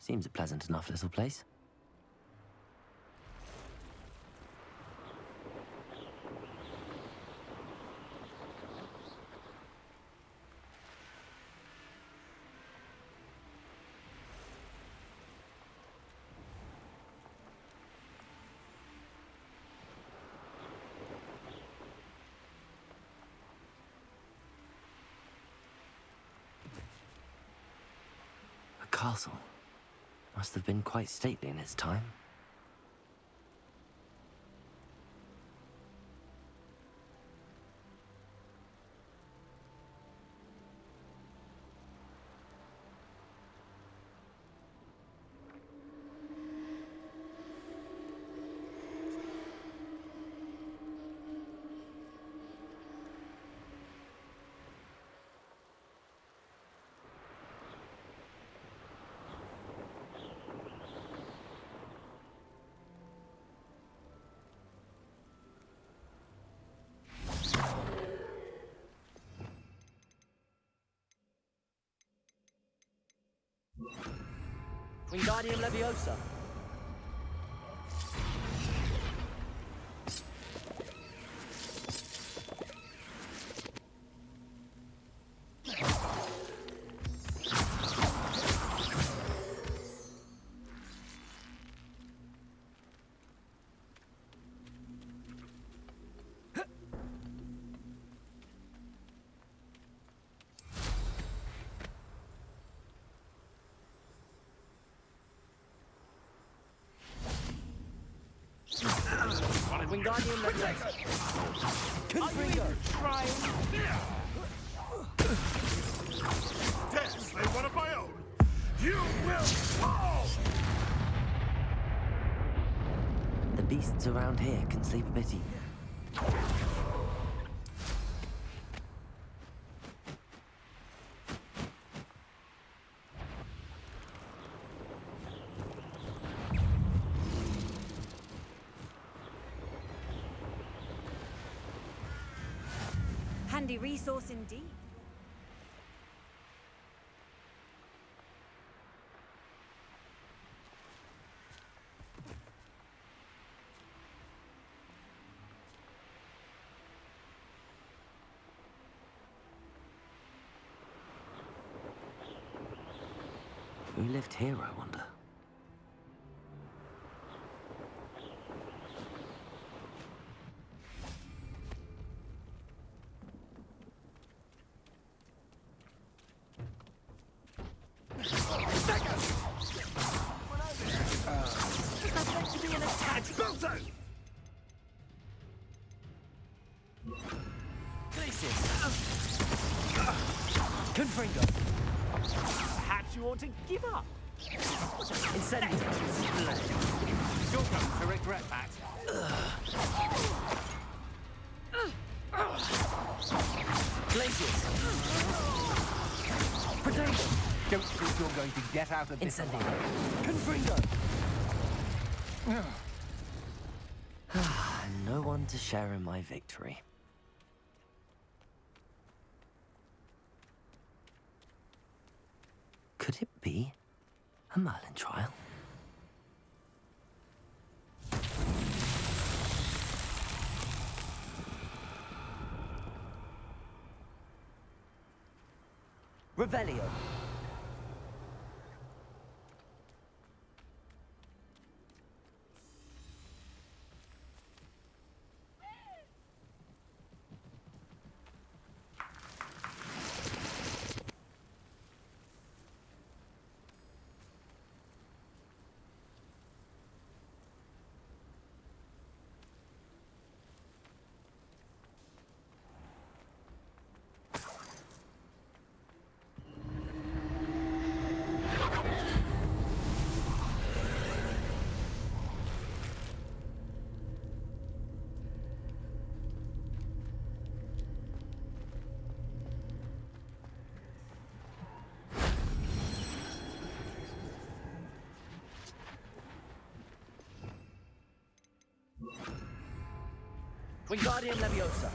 Seems a pleasant enough little place. A castle. Must have been quite stately in its time. Wingardium Leviosa. Wingardium Leviosa. Confringo. Dare slay one of my own! You will fall! The beasts around here can sleep a bit easier. Handy resource indeed. Who lived here, I wonder? Confringo. Perhaps you ought to give up. Incendiary. You're going to regret that. Glaciers. Predation. Don't think you're going to get out of this. Incendiary. Confringo. No one to share in my victory. Could it be a Merlin trial? Revelio. Wingardium Leviosa.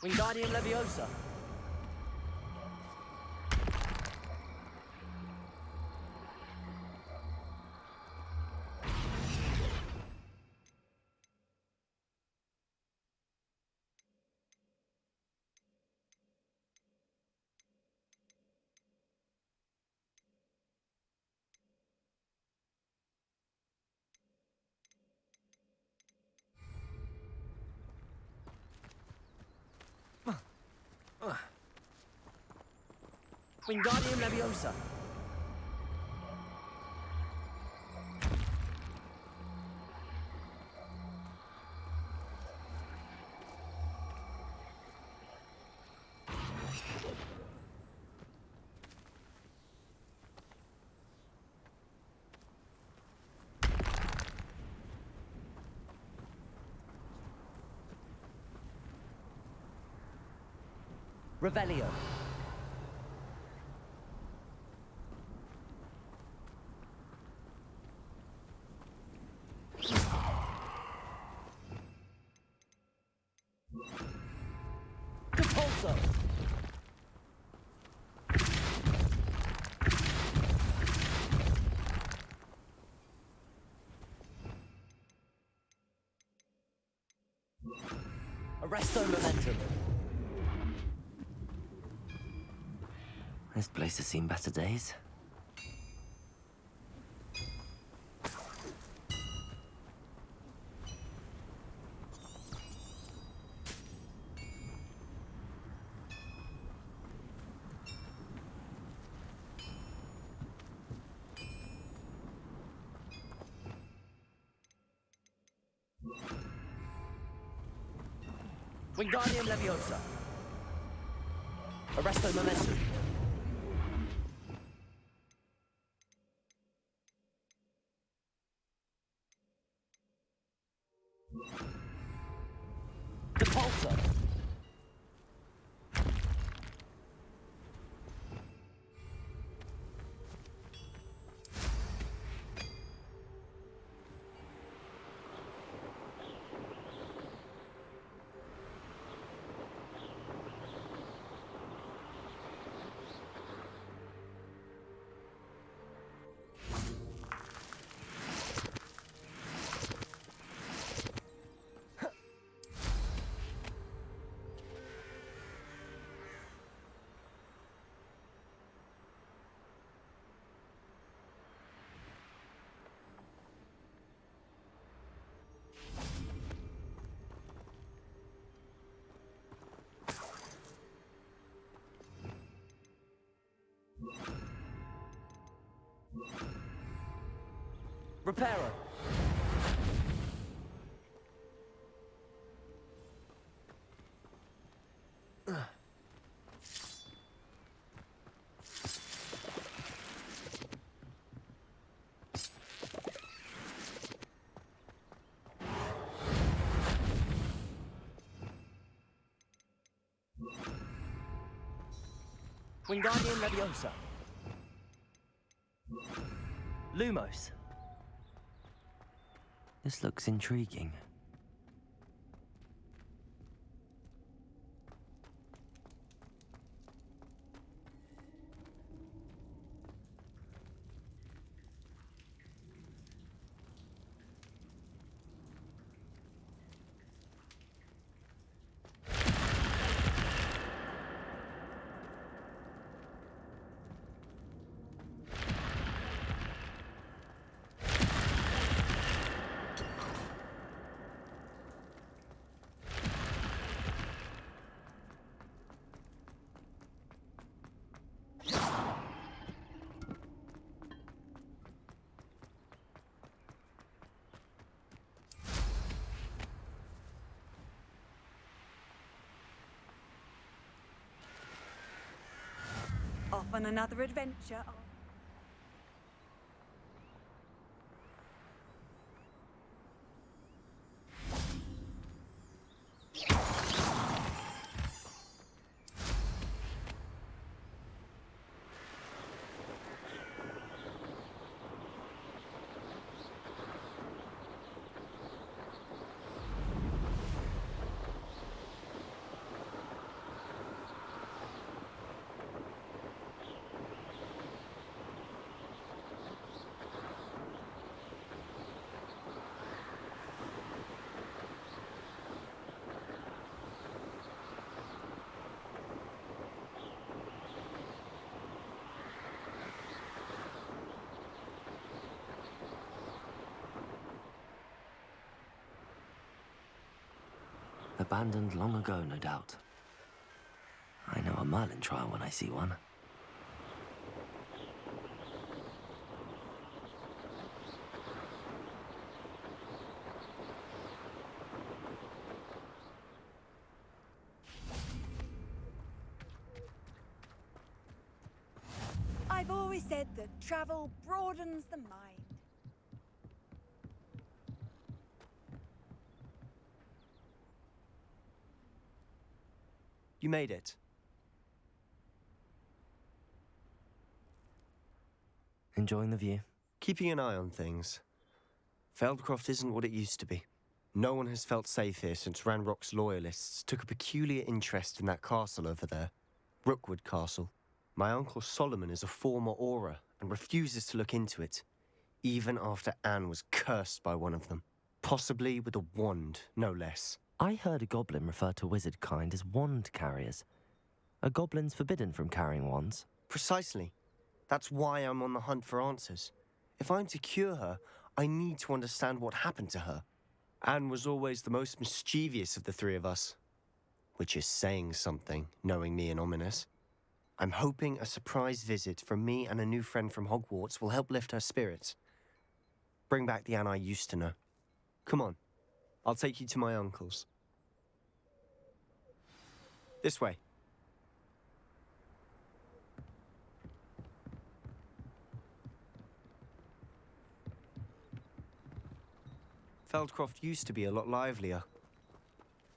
Wingardium Leviosa. Wingardium Leviosa. Revelio. Depulso. Arresto Momentum. This place has seen better days. Wingardium Leviosa. Arresto Momentum. Depulso. Reparo. Wingardium Leviosa. Lumos. This looks intriguing. Off on another adventure. Abandoned long ago, no doubt. I know a Merlin trial when I see one. I've always said that travel broadens the mind. You made it. Enjoying the view? Keeping an eye on things. Feldcroft isn't what it used to be. No one has felt safe here since Ranrock's loyalists took a peculiar interest in that castle over there. Rookwood Castle. My uncle Solomon is a former Auror and refuses to look into it, even after Anne was cursed by one of them. Possibly with a wand, no less. I heard a goblin refer to wizard kind as wand carriers. Are goblins forbidden from carrying wands? Precisely. That's why I'm on the hunt for answers. If I'm to cure her, I need to understand what happened to her. Anne was always the most mischievous of the three of us. Which is saying something, knowing me and Ominous. I'm hoping a surprise visit from me and a new friend from Hogwarts will help lift her spirits. Bring back the Anne I used to know. Come on. I'll take you to my uncle's. This way. Feldcroft used to be a lot livelier.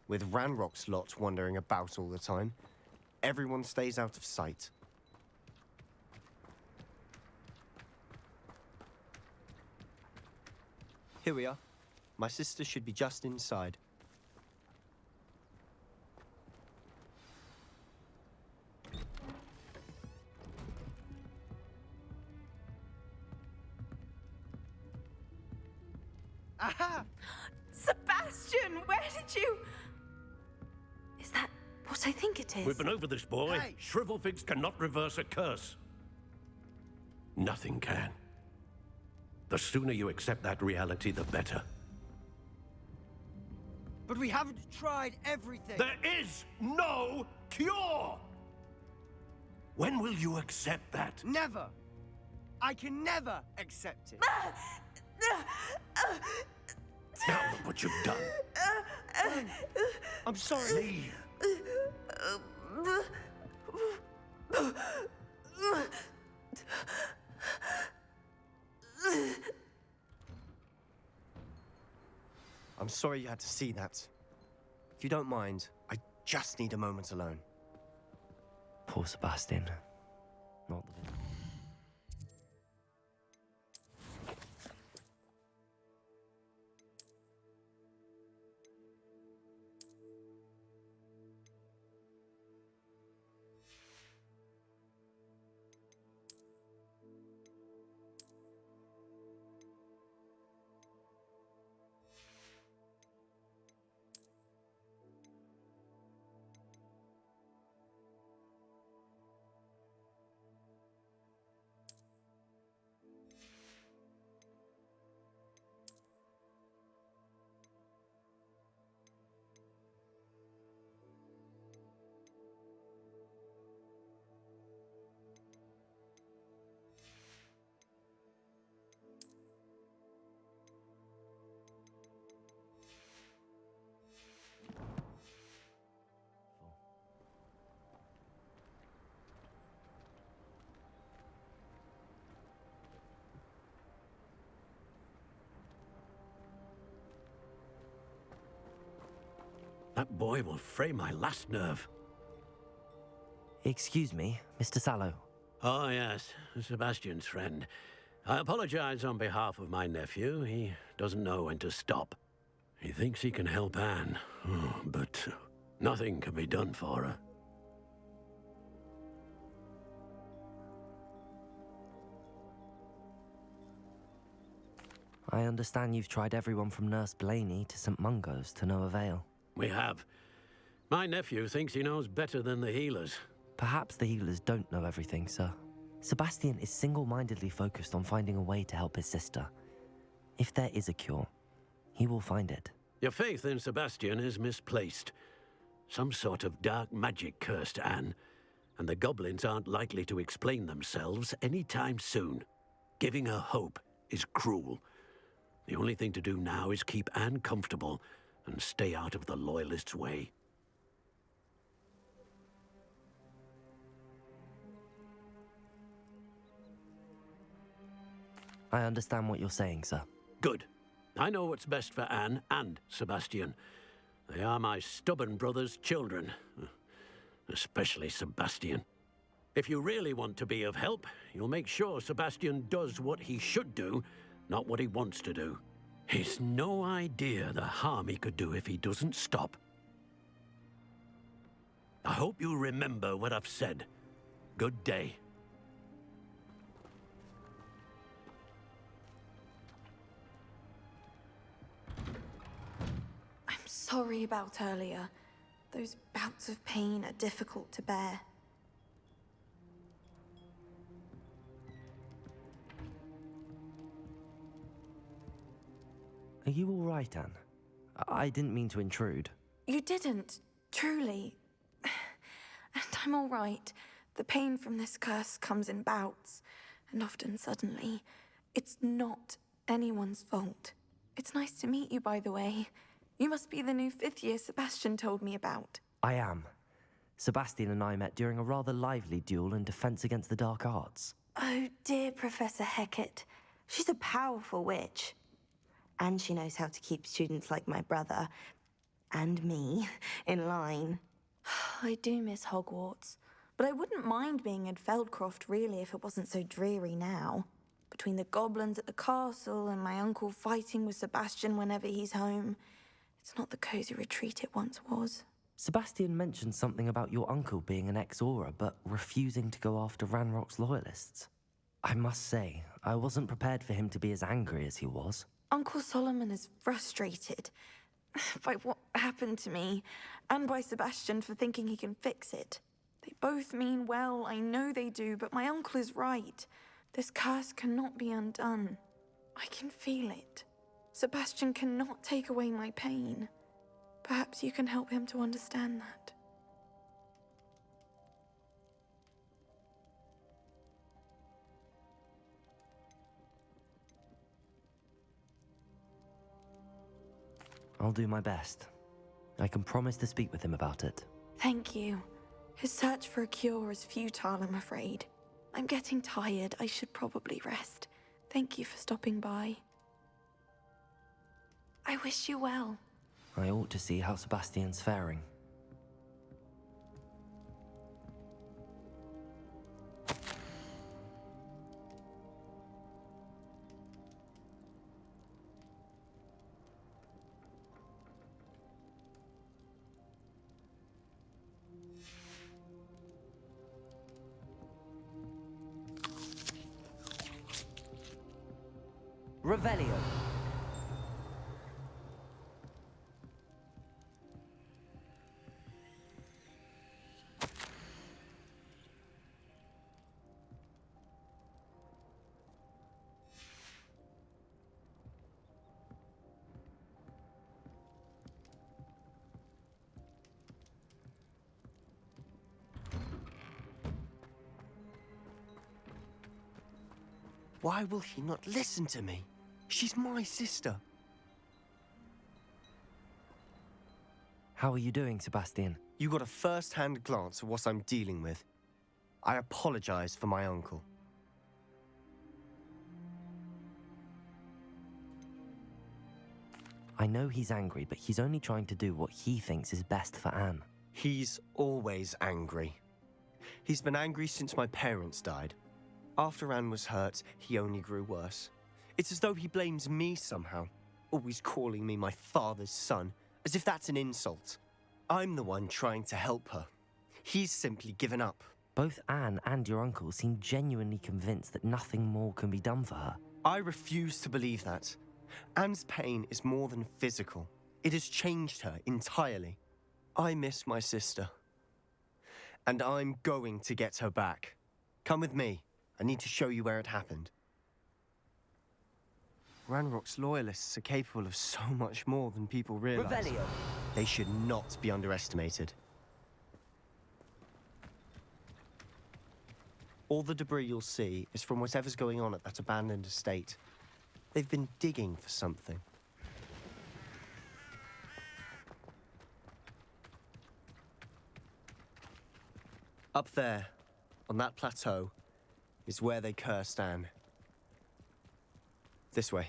With Ranrock's lot wandering about all the time, everyone stays out of sight. Here we are. My sister should be just inside. Aha! Sebastian, where did you... Is that what I think it is? We've been over this, boy. Hey! Shrivelfigs cannot reverse a curse. Nothing can. The sooner you accept that reality, the better. But we haven't tried everything. There is no cure! When will you accept that? Never. I can never accept it. Now look what you've done. I'm sorry. Leave. I'm sorry you had to see that. If you don't mind, I just need a moment alone. Poor Sebastian. Not the... That boy will fray my last nerve. Excuse me, Mr. Sallow. Oh, yes, Sebastian's friend. I apologize on behalf of my nephew. He doesn't know when to stop. He thinks he can help Anne, but nothing can be done for her. I understand you've tried everyone from Nurse Blaney to St. Mungo's to no avail. We have. My nephew thinks he knows better than the healers. Perhaps the healers don't know everything, sir. Sebastian is single-mindedly focused on finding a way to help his sister. If there is a cure, he will find it. Your faith in Sebastian is misplaced. Some sort of dark magic cursed Anne, and the goblins aren't likely to explain themselves anytime soon. Giving her hope is cruel. The only thing to do now is keep Anne comfortable and stay out of the Loyalists' way. I understand what you're saying, sir. Good. I know what's best for Anne and Sebastian. They are my stubborn brother's children. Especially Sebastian. If you really want to be of help, you'll make sure Sebastian does what he should do, not what he wants to do. He's no idea the harm he could do if he doesn't stop. I hope you remember what I've said. Good day. I'm sorry about earlier. Those bouts of pain are difficult to bear. Are you all right, Anne? I didn't mean to intrude. You didn't, truly. And I'm all right. The pain from this curse comes in bouts, and often suddenly. It's not anyone's fault. It's nice to meet you, by the way. You must be the new 5th year Sebastian told me about. I am. Sebastian and I met during a rather lively duel in Defense Against the Dark Arts. Oh, dear Professor Hecat. She's a powerful witch. And she knows how to keep students like my brother, and me, in line. I do miss Hogwarts, but I wouldn't mind being in Feldcroft, really, if it wasn't so dreary now. Between the goblins at the castle and my uncle fighting with Sebastian whenever he's home, it's not the cozy retreat it once was. Sebastian mentioned something about your uncle being an ex-Auror, but refusing to go after Ranrock's loyalists. I must say, I wasn't prepared for him to be as angry as he was. Uncle Solomon is frustrated by what happened to me, and by Sebastian for thinking he can fix it. They both mean well, I know they do, but my uncle is right. This curse cannot be undone. I can feel it. Sebastian cannot take away my pain. Perhaps you can help him to understand that. I'll do my best. I can promise to speak with him about it. Thank you. His search for a cure is futile, I'm afraid. I'm getting tired. I should probably rest. Thank you for stopping by. I wish you well. I ought to see how Sebastian's faring. Revelio. Why will he not listen to me? She's my sister. How are you doing, Sebastian? You got a first-hand glance at what I'm dealing with. I apologize for my uncle. I know he's angry, but he's only trying to do what he thinks is best for Anne. He's always angry. He's been angry since my parents died. After Anne was hurt, he only grew worse. It's as though he blames me somehow, always calling me my father's son, as if that's an insult. I'm the one trying to help her. He's simply given up. Both Anne and your uncle seem genuinely convinced that nothing more can be done for her. I refuse to believe that. Anne's pain is more than physical. It has changed her entirely. I miss my sister. And I'm going to get her back. Come with me. I need to show you where it happened. Ranrock's loyalists are capable of so much more than people realize. Revelio. They should not be underestimated. All the debris you'll see is from whatever's going on at that abandoned estate. They've been digging for something. Up there, on that plateau, is where they cursed Anne. This way.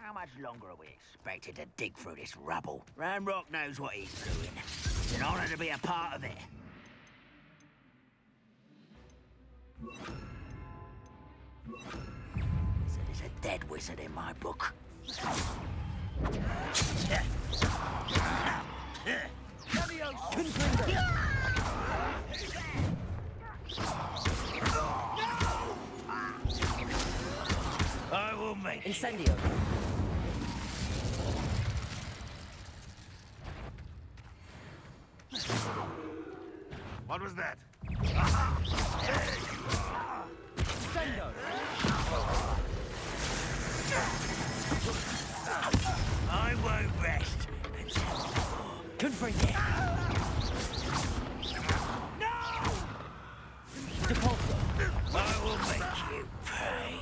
How much longer are we expected to dig through this rubble? Ranrock knows what he's doing. It's an honor to be a part of it. Wizard is a dead wizard in my book. I will make Incendio. What was that? Sendo. I won't rest until... Confringo. No! Depulso. I will make you pay.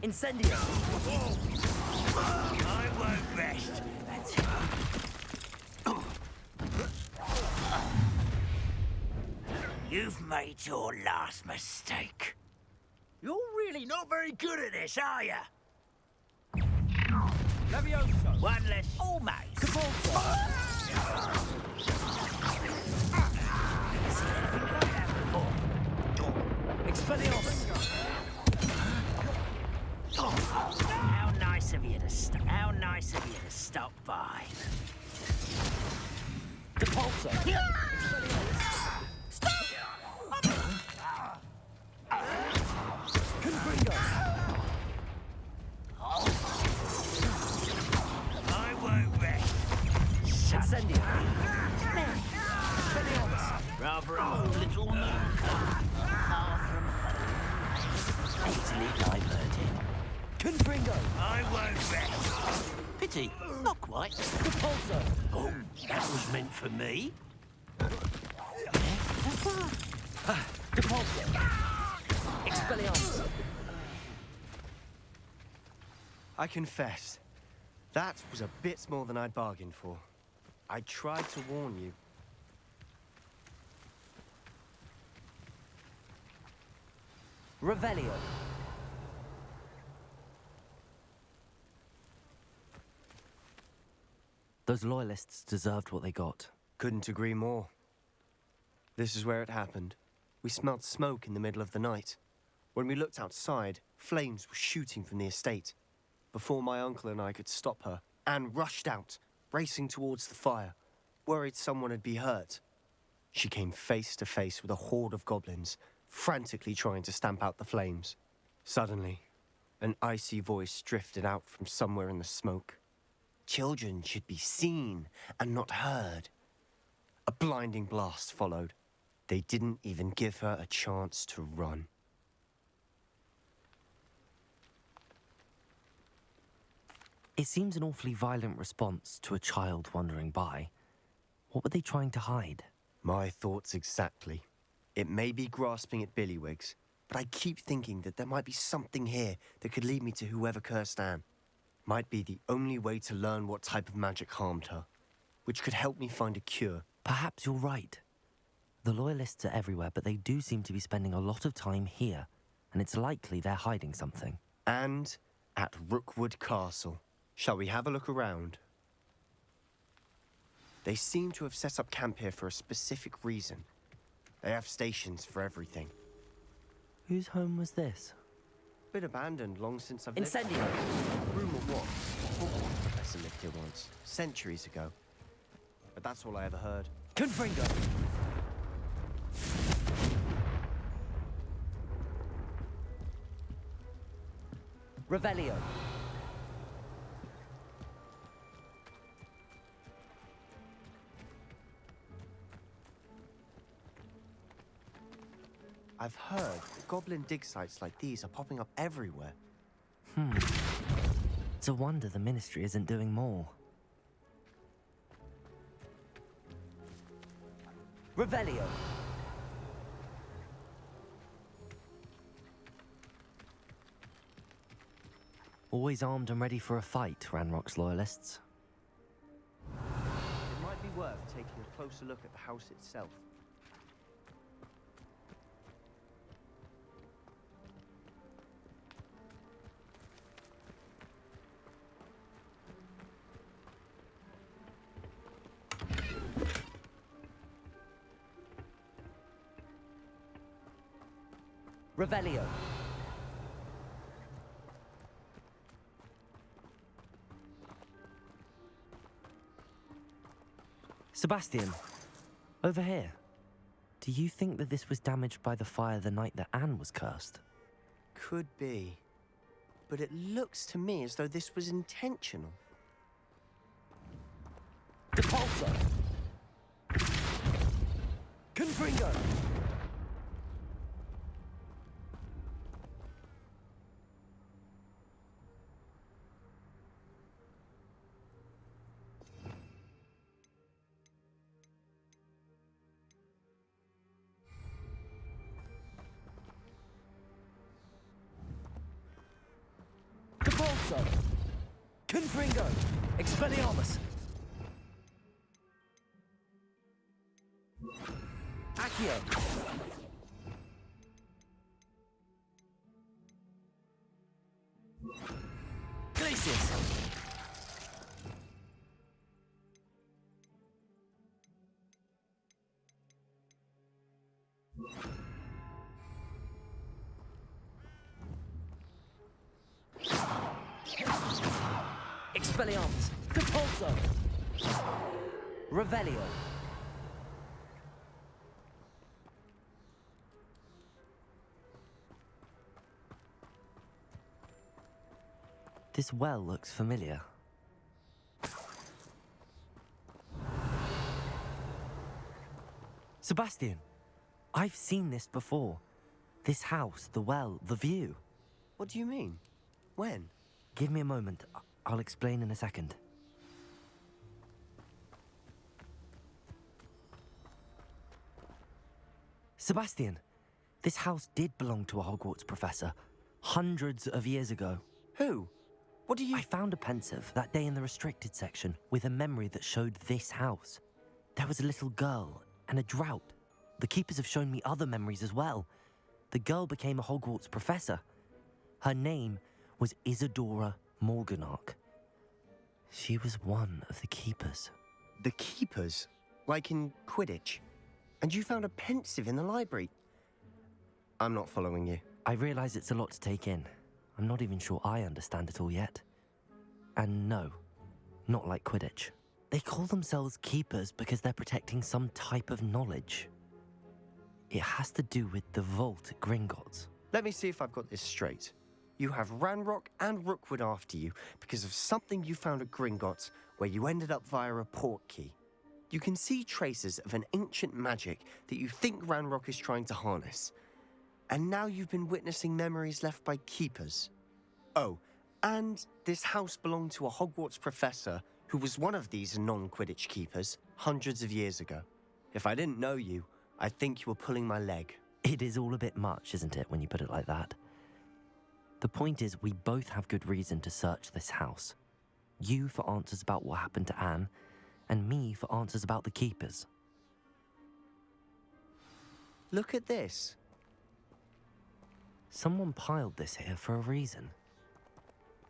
Incendio. I won't rest until... You've made your last mistake. You're really not very good at this, are you? Levioso. One less almost. Depulso. Never seen anything like that before. Expelliarmus. How nice of you to stop. How nice of you to stop by. Depulso. Confringo. I won't rest. Incendio. Rather a little man far from home. Easily diverted. Confringo. I won't rest. Pity, not quite. Depulso. Oh, that was meant for me. Depulso. Expelliarmus. I confess, that was a bit more than I'd bargained for. I tried to warn you. Revelio. Those loyalists deserved what they got. Couldn't agree more. This is where it happened. We smelled smoke in the middle of the night. When we looked outside, flames were shooting from the estate. Before my uncle and I could stop her, Anne rushed out, racing towards the fire, worried someone had been hurt. She came face to face with a horde of goblins, frantically trying to stamp out the flames. Suddenly, an icy voice drifted out from somewhere in the smoke. Children should be seen and not heard. A blinding blast followed. They didn't even give her a chance to run. It seems an awfully violent response to a child wandering by. What were they trying to hide? My thoughts exactly. It may be grasping at Billywigs, but I keep thinking that there might be something here that could lead me to whoever cursed Anne. Might be the only way to learn what type of magic harmed her, which could help me find a cure. Perhaps you're right. The Loyalists are everywhere, but they do seem to be spending a lot of time here, and it's likely they're hiding something. And at Rookwood Castle. Shall we have a look around? They seem to have set up camp here for a specific reason. They have stations for everything. Whose home was this? Been abandoned long since I've Incendio! Rumour was a Hogwarts professor lived here once, centuries ago. But that's all I ever heard. Confringo! Revelio! I've heard that goblin dig sites like these are popping up everywhere. It's a wonder the Ministry isn't doing more. Revelio! Always armed and ready for a fight, Ranrock's Loyalists. It might be worth taking a closer look at the house itself. Revelio! Sebastian, over here. Do you think that this was damaged by the fire the night that Anne was cursed? Could be. But it looks to me as though this was intentional. Depulso! Confringo! Depulso! Confringo! Expelliarmus! Accio! Glacius! Expelliarmus! Depulso! Revelio! This well looks familiar. Sebastian, I've seen this before. This house, the well, the view. What do you mean? When? Give me a moment. I'll explain in a second. Sebastian, this house did belong to a Hogwarts professor, hundreds of years ago. Who? What do you... I found a pensive that day in the restricted section with a memory that showed this house. There was a little girl and a drought. The keepers have shown me other memories as well. The girl became a Hogwarts professor. Her name was Isadora Morganach. She was one of the keepers. The keepers? Like in Quidditch? And you found a pensive in the library? I'm not following you. I realize it's a lot to take in. I'm not even sure I understand it all yet. And no, not like Quidditch. They call themselves keepers because they're protecting some type of knowledge. It has to do with the vault at Gringotts. Let me see if I've got this straight. You have Ranrock and Rookwood after you because of something you found at Gringotts where you ended up via a port key. You can see traces of an ancient magic that you think Ranrock is trying to harness. And now you've been witnessing memories left by keepers. Oh, and this house belonged to a Hogwarts professor who was one of these non-Quidditch keepers hundreds of years ago. If I didn't know you, I'd think you were pulling my leg. It is all a bit much, isn't it, when you put it like that? The point is, we both have good reason to search this house. You for answers about what happened to Anne, and me for answers about the keepers. Look at this. Someone piled this here for a reason.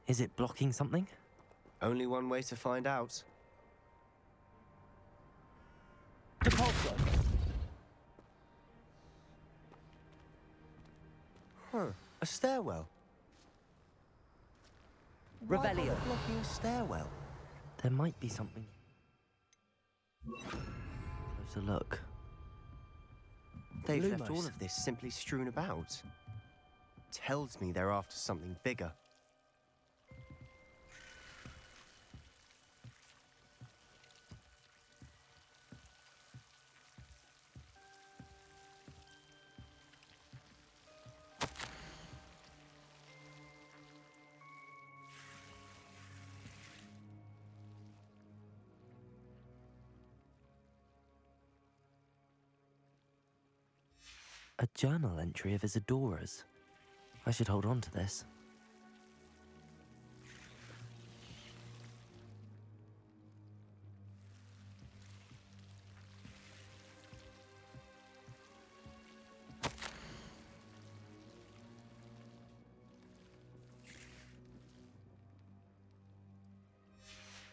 Is it blocking something? Only one way to find out. Depulso! Huh, a stairwell. Why bother blocking a stairwell? There might be something. Closer look. They've left all Lumos. of this simply strewn about. Tells me they're after something bigger. A journal entry of Isadora's. I should hold on to this.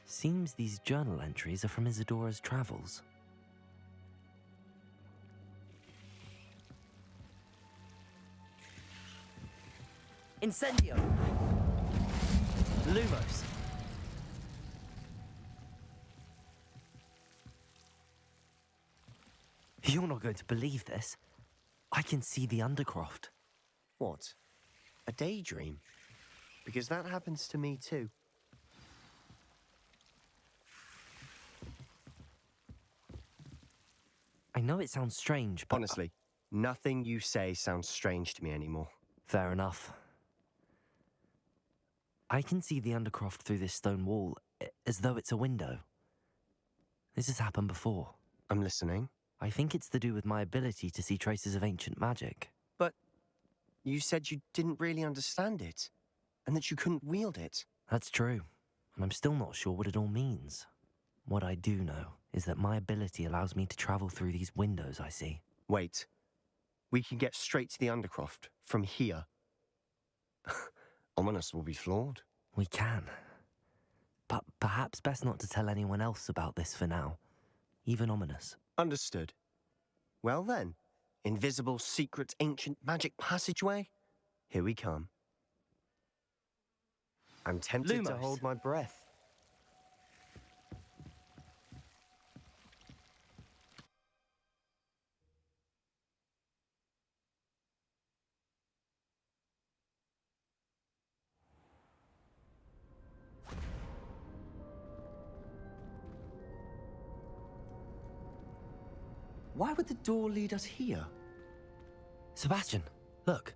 Seems these journal entries are from Isadora's travels. Incendio! Lumos! You're not going to believe this. I can see the Undercroft. What? A daydream? Because that happens to me too. I know it sounds strange, but... Honestly, nothing you say sounds strange to me anymore. Fair enough. I can see the Undercroft through this stone wall, as though it's a window. This has happened before. I'm listening. I think it's to do with my ability to see traces of ancient magic. But you said you didn't really understand it, and that you couldn't wield it. That's true, and I'm still not sure what it all means. What I do know is that my ability allows me to travel through these windows I see. Wait. We can get straight to the Undercroft from here. Ominous will be floored. We can. But perhaps best not to tell anyone else about this for now. Even Ominous. Understood. Well then, invisible, secret, ancient magic passageway? Here we come. I'm tempted to Lumos. hold my breath. Why would the door lead us here? Sebastian, look.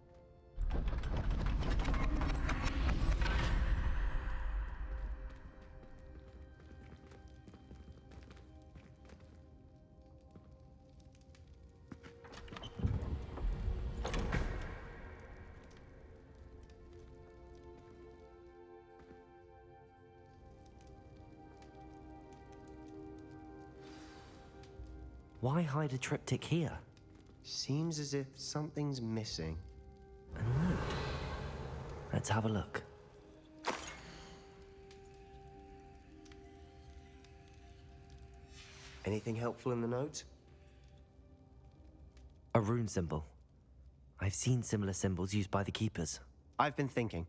Why hide a triptych here? Seems as if something's missing. A note. Let's have a look. Anything helpful in the note? A rune symbol. I've seen similar symbols used by the keepers. I've been thinking.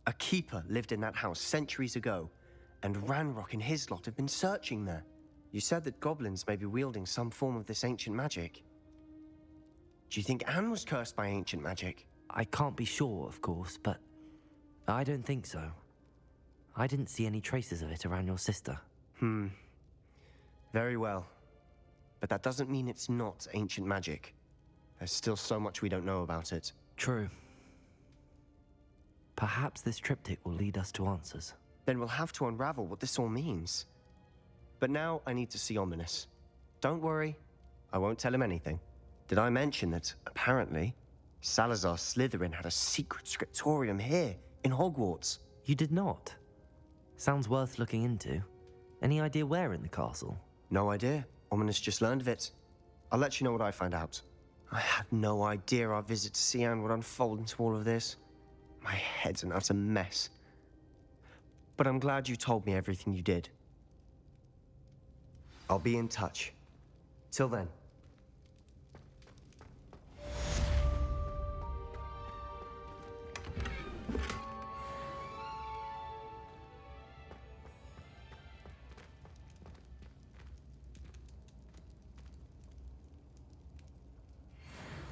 A keeper lived in that house centuries ago, and Ranrock and his lot have been searching there. You said that goblins may be wielding some form of this ancient magic. Do you think Anne was cursed by ancient magic? I can't be sure, of course, but I don't think so. I didn't see any traces of it around your sister. Very well. But that doesn't mean it's not ancient magic. There's still so much we don't know about it. True. Perhaps this triptych will lead us to answers. Then we'll have to unravel what this all means. But now I need to see Ominous. Don't worry, I won't tell him anything. Did I mention that, apparently, Salazar Slytherin had a secret scriptorium here, in Hogwarts? You did not? Sounds worth looking into. Any idea where in the castle? No idea. Ominous just learned of it. I'll let you know what I find out. I had no idea our visit to Cian would unfold into all of this. My head's an utter mess. But I'm glad you told me everything you did. I'll be in touch. Till then.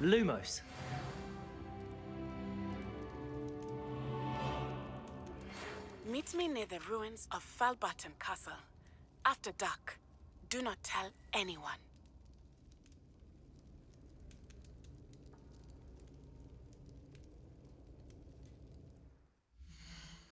Lumos. Meet me near the ruins of Falbaton Castle. After dark. Do not tell anyone.